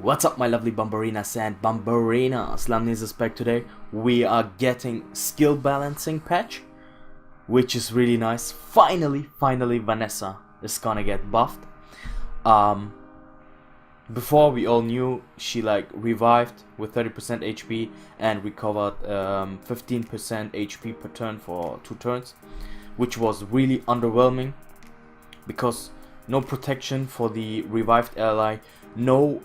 What's up, my lovely Bumbarinas and Bumbarinas? Lammnese is back today. We are getting skill balancing patch, which is really nice. Finally, Vanessa is gonna get buffed. Before we all knew she revived with 30% HP and recovered 15% HP per turn for 2 turns, which was really underwhelming because no protection for the revived ally, no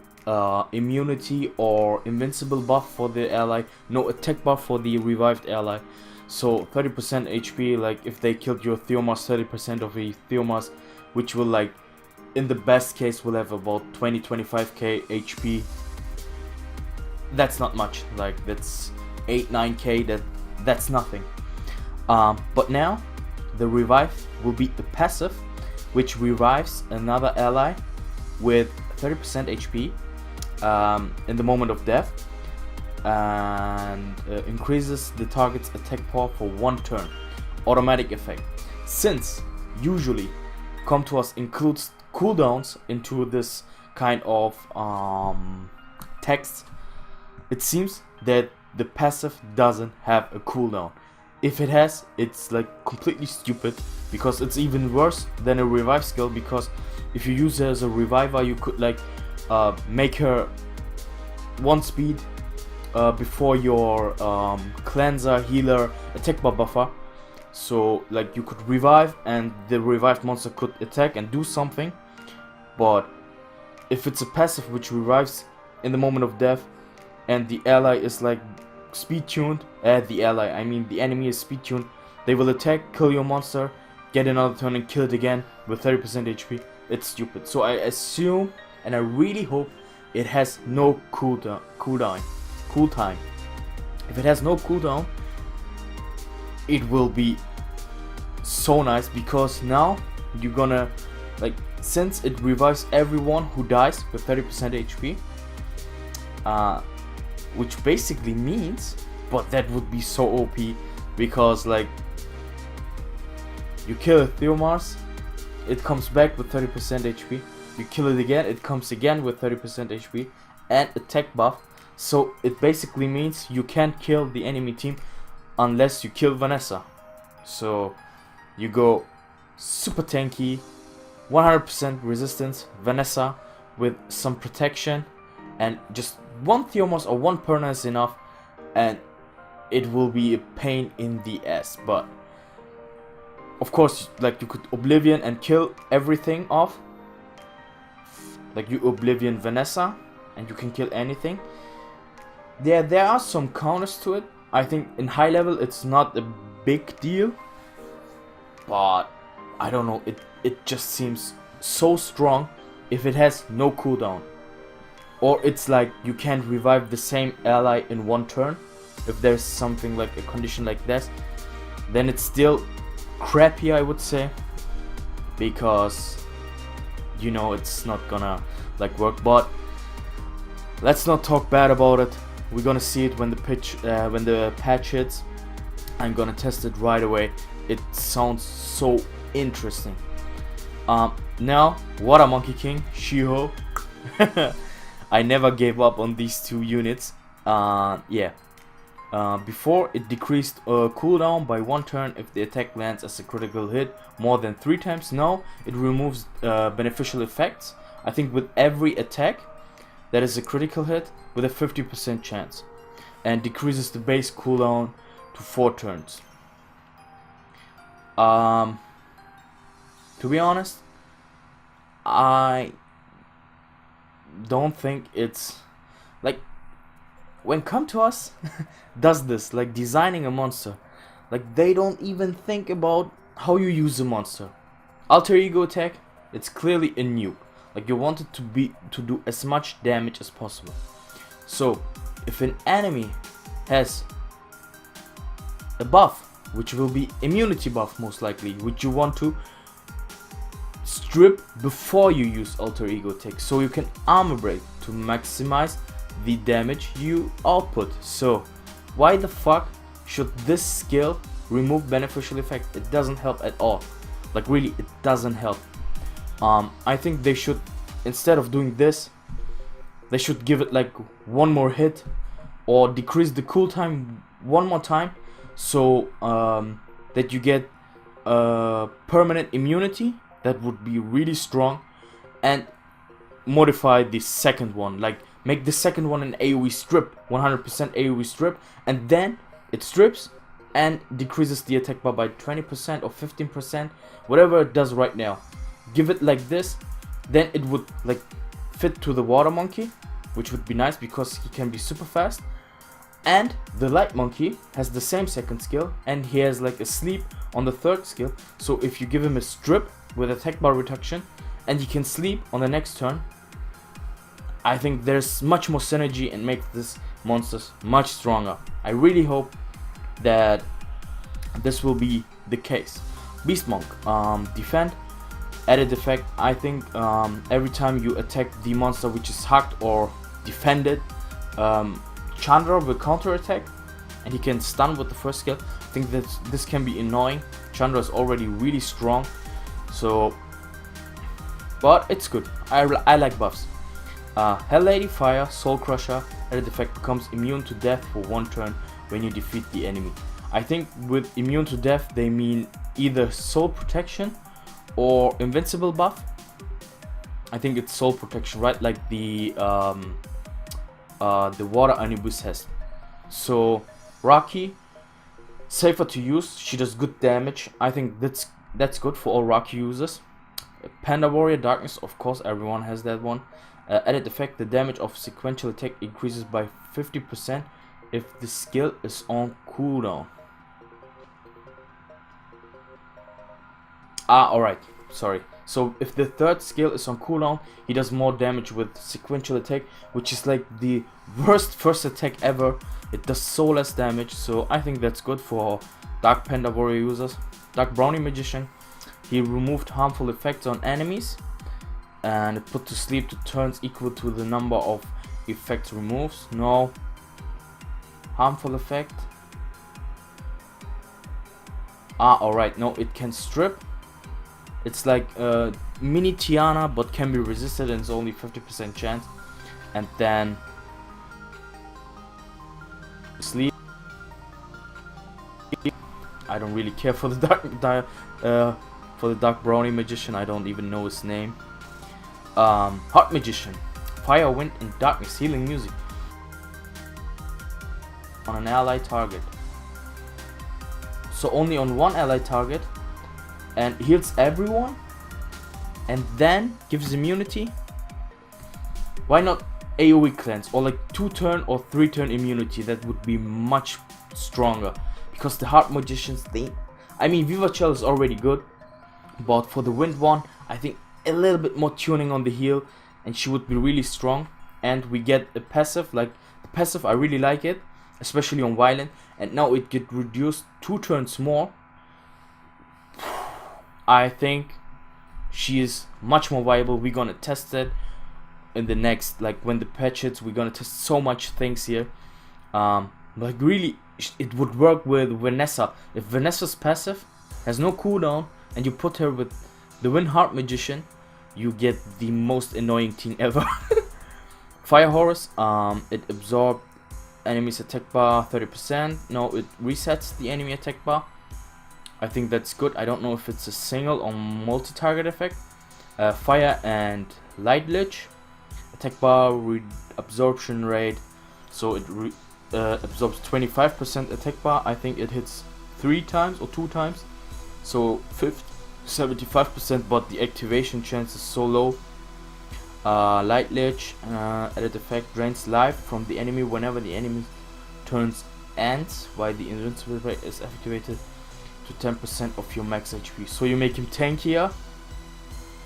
immunity or invincible buff for the ally, no attack buff for the revived ally. So 30% HP, like if they killed your Theomas, 30% of the Theomas, which will in the best case will have about 20-25k HP. That's not much, that's 8-9k, that's nothing. But now the revive will be the passive, which revives another ally with 30% HP in the moment of death, and increases the target's attack power for 1 turn. Automatic effect. Since usually Come To Us includes cooldowns into this kind of text, it seems that the passive doesn't have a cooldown. If it has, it's completely stupid, because it's even worse than a revive skill, because if you use her as a reviver, you could make her 1 speed before your cleanser, healer, attack bar buffer. So you could revive and the revived monster could attack and do something. But if it's a passive which revives in the moment of death and the ally is speed tuned, the enemy is speed tuned, they will attack, kill your monster, get another turn and kill it again with 30% HP. It's stupid. So I assume and I really hope it has no cool time. If it has no cooldown, it will be so nice, because now you're gonna since it revives everyone who dies with 30% HP, which basically means, but that would be so OP, because you kill a Theomars, it comes back with 30% HP, you kill it again, it comes again with 30% HP and attack buff. So it basically means you can't kill the enemy team unless you kill Vanessa. So you go super tanky, 100% resistance, Vanessa with some protection, and just 1 Theomos or 1 Perna is enough, and it will be a pain in the ass. But of course, you could Oblivion and kill everything off. You Oblivion Vanessa and you can kill anything. There are some counters to it. I think in high level it's not a big deal, but I don't know, it just seems so strong if it has no cooldown, or it's you can't revive the same ally in 1 turn. If there's something a condition like this, then it's still crappy, I would say, because it's not gonna work. But let's not talk bad about it. We're gonna see it when the patch hits. I'm gonna test it right away. It sounds so interesting. Now, what a Monkey King, Shiro. I never gave up on these 2 units. Before it decreased cooldown by 1 turn if the attack lands as a critical hit more than 3 times. Now it removes beneficial effects. I think with every attack that is a critical hit with a 50% chance, and decreases the base cooldown to 4 turns. To be honest, I don't think it's when Come To Us does this, designing a monster, they don't even think about how you use a monster. Alter ego attack, it's clearly a nuke. You want it to do as much damage as possible. So if an enemy has a buff, which will be immunity buff most likely, which you want to strip before you use alter ego attack, so you can armor break to maximize the damage you output. So why the fuck should this skill remove beneficial effect? It doesn't help at all. Really, it doesn't help. I think they should, instead of doing this, they should give it like one more hit, or decrease the cooltime one more time, so that you get permanent immunity. That would be really strong. And modify the second one, like make the second one an AoE strip, 100% AoE strip, and then it strips and decreases the attack bar by 20% or 15%, whatever it does right now. Give it like this, then it would like fit to the water monkey, which would be nice because he can be super fast. And the light monkey has the same second skill, and he has like a sleep on the third skill. So if you give him a strip with attack bar reduction and he can sleep on the next turn, I think there's much more synergy and makes this monsters much stronger. I really hope that this will be the case. Beast Monk, defend, added effect. I think every time you attack the monster which is hacked or defended, Chandra will counter attack, and he can stun with the first skill. I think that this can be annoying. Chandra is already really strong, so, but it's good. I like buffs. Hell Lady, Fire, Soul Crusher, added effect, becomes immune to death for one turn when you defeat the enemy. I think with immune to death they mean either soul protection or invincible buff. I think it's soul protection, right? Like the water Anubis has. So Rocky, safer to use. She does good damage. I think that's good for all Rocky users. Panda Warrior, Darkness, of course everyone has that one. Added effect, the damage of sequential attack increases by 50% if the skill is on cooldown. Alright, sorry. So if the third skill is on cooldown, he does more damage with sequential attack, which is like the worst first attack ever. It does so less damage, so I think that's good for Dark Panda Warrior users. Dark Brownie Magician, he removed harmful effects on enemies and it put to sleep to turns equal to the number of effects removes. No. Harmful effect. Alright, no, it can strip. It's like mini Tiana, but can be resisted, and it's only 50% chance. And then sleep. I don't really care for the Dark Brownie Magician. I don't even know his name. Heart Magician, Fire, Wind, and Darkness, healing music on an ally target. So only on one ally target, and heals everyone, and then gives immunity. Why not AoE cleanse, or like 2-turn or 3-turn immunity? That would be much stronger, because the Heart Magicians, I mean Viva Chell is already good, but for the Wind one, I think a little bit more tuning on the heal and she would be really strong. And we get a passive, like the passive, I really like it, especially on Violent, and now it get reduced 2 turns more. I think she is much more viable. We're gonna test it in the next, like when the patch hits, we're gonna test so much things here. Like really, it would work with Vanessa. If Vanessa's passive has no cooldown and you put her with the Wind Heart Magician, you get the most annoying team ever. Fire Horus, it absorbs enemy's attack bar 30%. No, it resets the enemy attack bar. I think that's good. I don't know if it's a single or multi-target effect. Fire and Light Lich, attack bar absorption rate, so it absorbs 25% attack bar. I think it hits 3 times or 2 times, so 75%, but the activation chance is so low. Light Lich, added effect, drains life from the enemy whenever the enemy turns ends, while the invincible rate is activated to 10% of your max HP. So you make him tankier,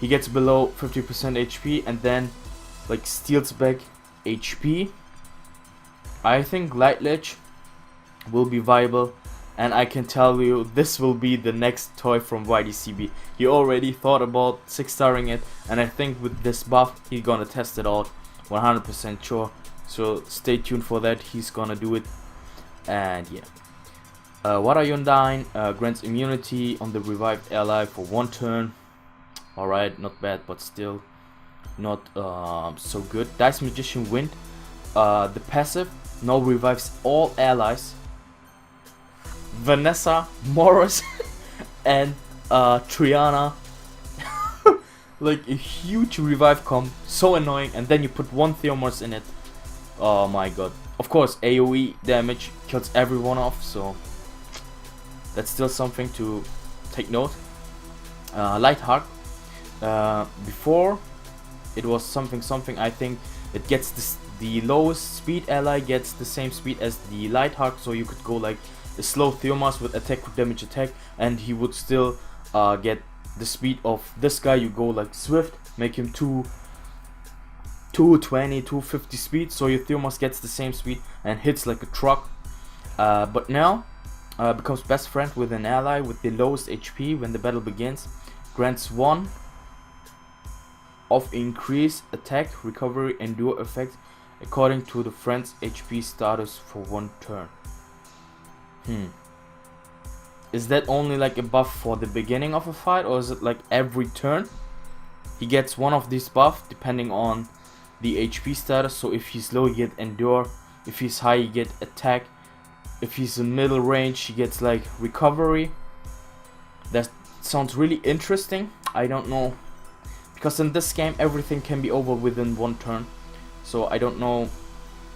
he gets below 50% HP, and then like steals back HP. I think Light Lich will be viable, and I can tell you this will be the next toy from YDCB. He already thought about 6-starring it, and I think with this buff he's gonna test it out, 100% sure. So stay tuned for that, he's gonna do it. And yeah. Water Undyne grants immunity on the revived ally for 1 turn. Alright, not bad, but still. not so good. Dice Magician Wind, the passive now revives all allies. Vanessa, Morris, and Triana. Like a huge revive comp, so annoying, and then you put one Theomars in it. Oh my god. Of course, AoE damage kills everyone off, so that's still something to take note. Light Heart. Before it was something. I think it gets the lowest speed ally gets the same speed as the Light Heart, so you could go like a slow Theomars with attack with damage attack, and he would still get the speed of this guy. You go like Swift, make him 220, 250 speed, so your Theomars gets the same speed and hits like a truck. But now becomes best friend with an ally with the lowest HP when the battle begins. Grants 1 of increased attack, recovery, endure effect according to the friend's HP status for 1 turn. Is that only like a buff for the beginning of a fight, or is it like every turn? He gets one of these buffs depending on the HP status. So if he's low, you get endure. If he's high, you get attack. If he's in middle range, he gets like recovery. That sounds really interesting. I don't know, because in this game everything can be over within 1 turn. So I don't know.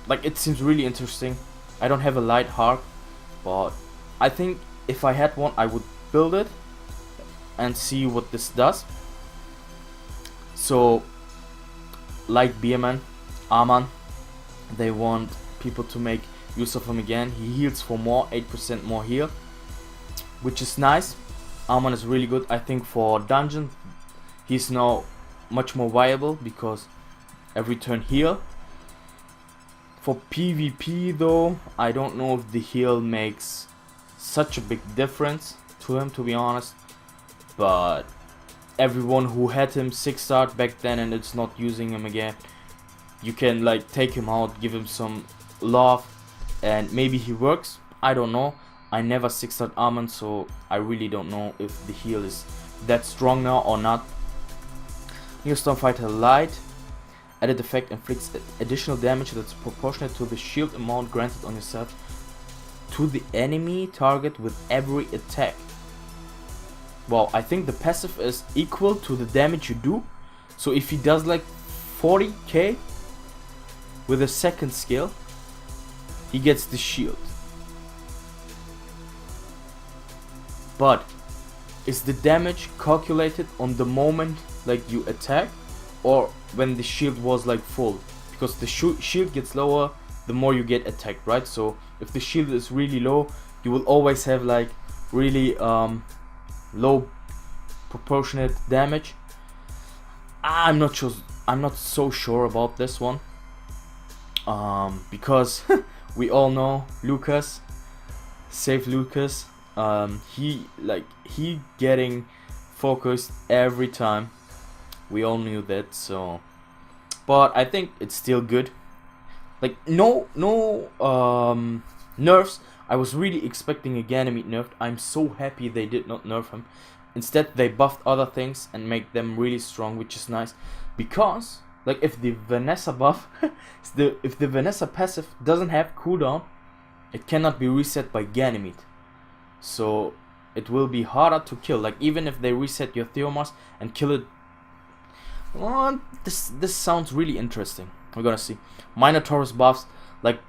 Like, it seems really interesting. I don't have a Light Heart, but I think if I had one, I would build it and see what this does. So, like Beerman, Arman, they want people to make use of him again. He heals for more, 8% more heal, which is nice. Arman is really good. I think for dungeon, he's now much more viable because every turn heal. For PvP though, I don't know if the heal makes such a big difference to him, to be honest, but everyone who had him 6-star back then and it's not using him again, you can like take him out, give him some love, and maybe he works. I don't know. I never 6-starred Armand, so I really don't know if the heal is that strong now or not. New Stormfighter Light. Added effect inflicts additional damage that's proportionate to the shield amount granted on yourself to the enemy target with every attack. Well, I think the passive is equal to the damage you do. So if he does like 40k with a second skill, he gets the shield. But is the damage calculated on the moment like you attack, or when the shield was like full? Because the shield gets lower the more you get attacked, right? So if the shield is really low, you will always have like really low proportionate damage. I'm not so sure about this one, because we all know Lucas, save Lucas. He getting focused every time. We all knew that, so, but I think it's still good. Like no nerfs. I was really expecting a Ganymede nerfed. I'm so happy they did not nerf him. Instead they buffed other things and make them really strong, which is nice. Because like if the Vanessa buff if the Vanessa passive doesn't have cooldown, it cannot be reset by Ganymede. So it will be harder to kill. Like even if they reset your Theomars and kill it. Well, this sounds really interesting. We're gonna see. Minotaurus buffs, like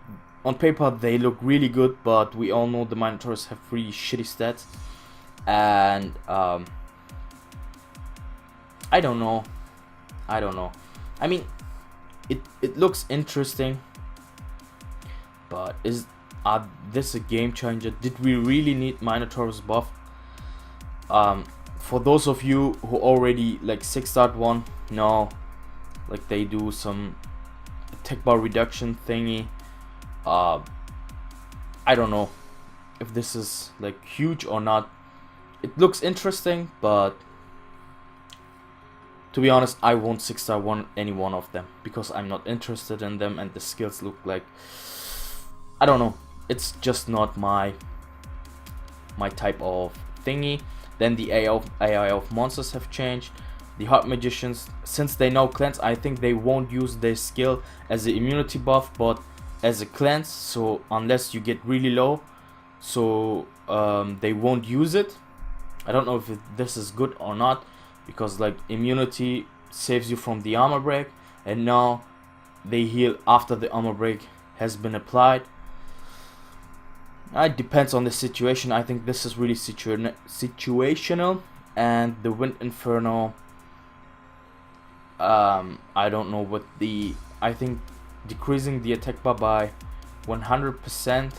on paper they look really good, but we all know the Minotaurus have pretty shitty stats. And I don't know. I mean, it looks interesting, but is this a game changer? Did we really need Minotaurus buff? For those of you who already like 6-starred one, no, like they do some attack bar reduction thingy. I don't know if this is like huge or not. It looks interesting, but to be honest, I won't 6-star any one of them because I'm not interested in them, and the skills look like, I don't know, it's just not my type of thingy. Then the AI of monsters have changed. the Heart Magicians, since they know cleanse, I think they won't use their skill as an immunity buff but as a cleanse. So unless you get really low, so they won't use it. I don't know if this is good or not, because like immunity saves you from the armor break, and now they heal after the armor break has been applied. It depends on the situation. I think this is really situational. And the Wind Inferno, I don't know what the, I think decreasing the attack bar by 100%.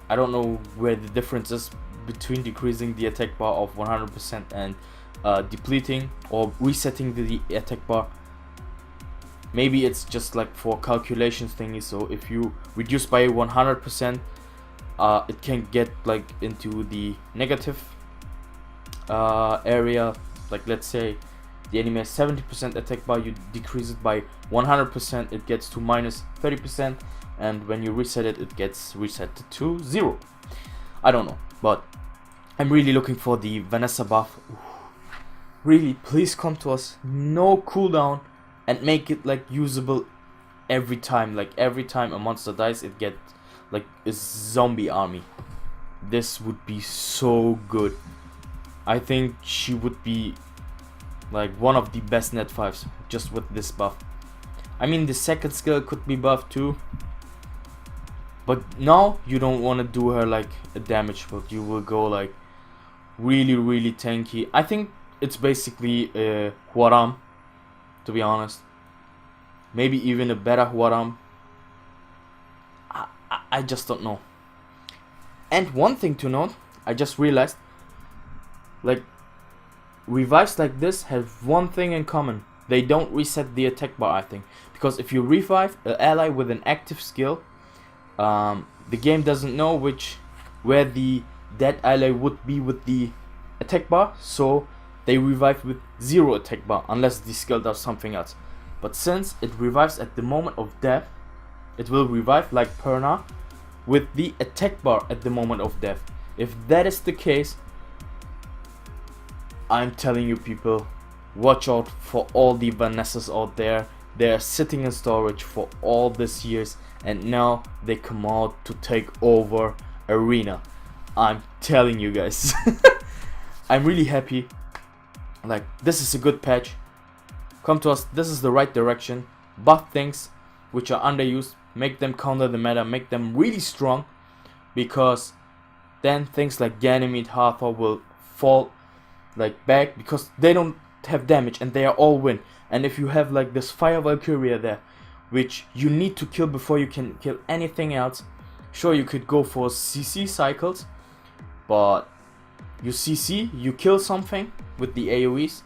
I don't know where the difference is between decreasing the attack bar of 100% and depleting or resetting the attack bar. Maybe it's just like for calculations thingy. So if you reduce by 100%, it can get like into the negative area. Like let's say the enemy has 70% attack bar, you decrease it by 100%, it gets to minus 30%, and when you reset it, it gets reset to 0. I don't know, but I'm really looking for the Vanessa buff. Really, please come to us, no cooldown, and make it like usable every time. Like every time a monster dies, it gets like a zombie army. This would be so good. I think she would be like one of the best net 5s just with this buff. I mean, the second skill could be buffed too, but now you don't want to do her like a damage build. You will go like really tanky. I think it's basically a Huaram, to be honest. Maybe even a better Huaram. I just don't know. And one thing to note, I just realized, like revives like this have one thing in common: they don't reset the attack bar, I think, because if you revive an ally with an active skill, the game doesn't know where the dead ally would be with the attack bar, so they revive with 0 attack bar unless the skill does something else. But since it revives at the moment of death, it will revive like Perna with the attack bar at the moment of death. If that is the case, I'm telling you people, watch out for all the Vanessas out there. They are sitting in storage for all these years, and now they come out to take over Arena. I'm telling you guys. I'm really happy. Like, this is a good patch. Come to us, this is the right direction. Buff things which are underused, make them counter the meta, make them really strong, because then things like Ganymede, Hathor will fall like back because they don't have damage and they are all win. And if you have like this Fire Valkyria there, which you need to kill before you can kill anything else, sure, you could go for CC cycles, but you CC, you kill something with the AoEs,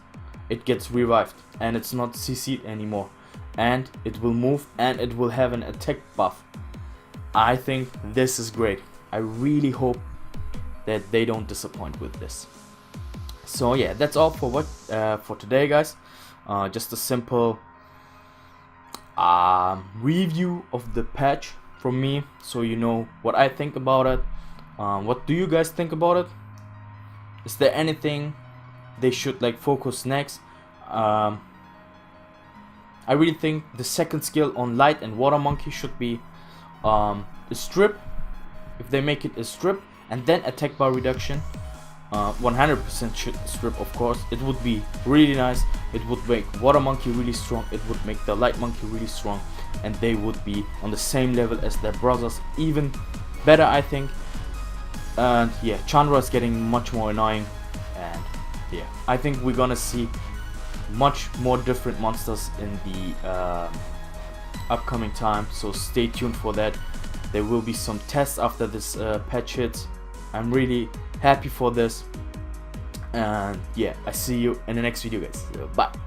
it gets revived and it's not CC'd anymore, and it will move and it will have an attack buff. I think this is great. I really hope that they don't disappoint with this. So yeah, that's all for for today, guys. Just a simple review of the patch from me, so you know what I think about it. What do you guys think about it? Is there anything they should like focus next? I really think the second skill on Light and Water Monkey should be a strip. If they make it a strip and then attack bar reduction, 100% should strip, of course. It would be really nice. It would make Water Monkey really strong. It would make the Light Monkey really strong, and they would be on the same level as their brothers, even better, I think. And yeah, Chandra is getting much more annoying, and yeah, I think we're gonna see much more different monsters in the upcoming time, so stay tuned for that. There will be some tests after this patch hits. I'm really happy for this, and yeah, I see you in the next video, guys. Bye.